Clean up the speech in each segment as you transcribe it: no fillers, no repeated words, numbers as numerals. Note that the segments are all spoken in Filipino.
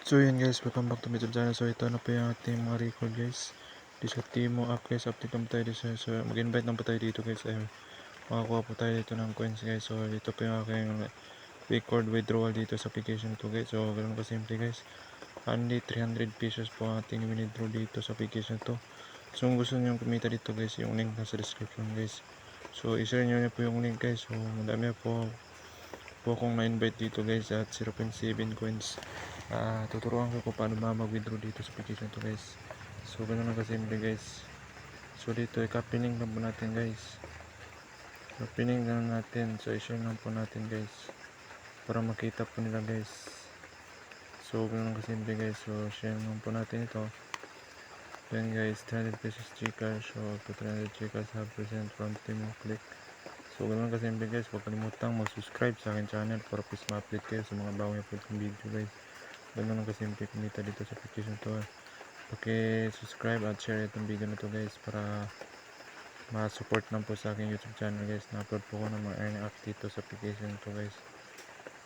So yun guys, welcome back to my YouTube channel. So ito na po yung ating mga record guys. Di sa Timo app guys, update lang po tayo dito. So mag-invite lang po tayo dito guys. Ay, makakuha po tayo dito ng coins guys. So ito po yung aking record withdrawal dito sa application to guys. So ganun kasimple guys. Only 300 pesos po ang ating withdraw dito sa application to. So kung gusto nyo kumita dito guys, yung link nasa description guys. So i-share nyo po yung link guys. So madami po akong na-invite dito guys at 0.7 coins. Tuturuan ko kung paano mag-withdraw dito sa application to guys. So ganun lang kasimple guys. So dito i-copy link lang po natin guys. Copy link lang natin. So i-share lang po natin guys para makita po nila guys. So ganun lang kasimple guys. So share lang po natin ito. Then guys, 300 pesos Gcash. So up to 300 Gcash half percent from Timo click. So ganun kasimple guys. Huwag kalimutang mag-subscribe sa akin channel para please ma-update kayo sa mga bagong upload ng video guys. Ganun lang kasimple kumita dito sa application to. Paki-subscribe at share itong video na to guys para ma-support lang po sa aking YouTube channel guys. Na-upload po ko ng mga earning app dito sa application to guys.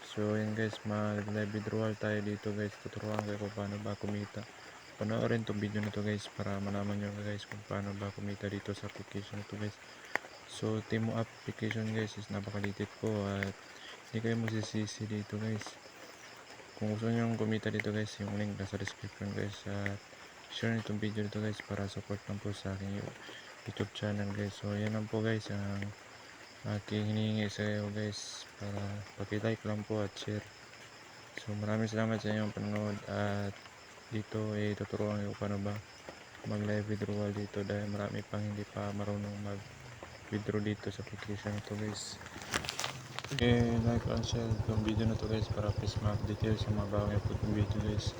So yun guys, mag-live withdrawal tayo dito guys. Tuturuan ko kung paano ba kumita. Panoorin itong video na to guys para malaman nyo guys kung paano ba kumita dito sa application to guys. So Timo application guys is napakalitit po at hindi kayo masisisi dito guys. Kung gusto nyo kumita dito guys, yung link nasa description guys. At share nyo itong video dito guys para support lang po sa aking YouTube channel guys. So yan lang po guys ang aking hinihingi sa iyo guys para paki-like lang po at share. So maraming salamat sa inyong panonood at dito tuturuan ko paano ba mag live withdrawal dito dahil marami pang hindi pa marunong mag withdraw dito sa application ito guys. Like and share itong video na to guys para please ma-update kayo sa mga bagong upload ng video guys.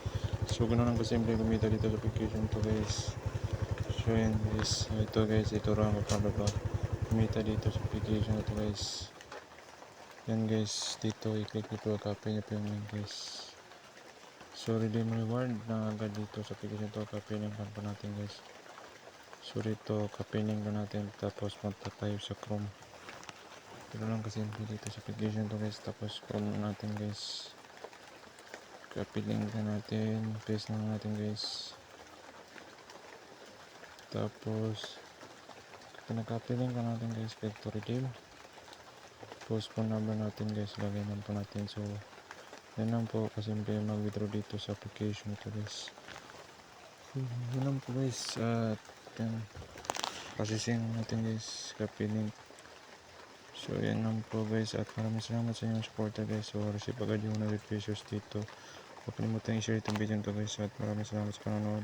So ganun lang kasimple kumita dito sa application to guys. So yan guys, ito guys, ituruan ko paano ba kumita dito sa application na to guys. Yan guys, dito i-click nyo po, copy nyo po yung link guys. So redeem reward na agad dito sa application to, copy link lang po natin guys. So dito, copy link lang natin tapos punta tayo sa Chrome. Pero lang kasi dito sa application to guys, tapos Chrome natin guys. Copy link na natin, paste na natin guys. Tapos pinaka-copy link na natin guys, click to redeem. Post phone number natin guys, lagay lang po natin. So yan lang po kasimple mag-withdraw dito sa application ito guys. So yan lang po guys, at yan processing natin guys, copy link. So yan lang po guys at maraming salamat sa inyong supporter guys. So receive agad yung 100 pesos dito. Huwag kalimutan i-share itong video nito guys at maraming salamat sa panonood.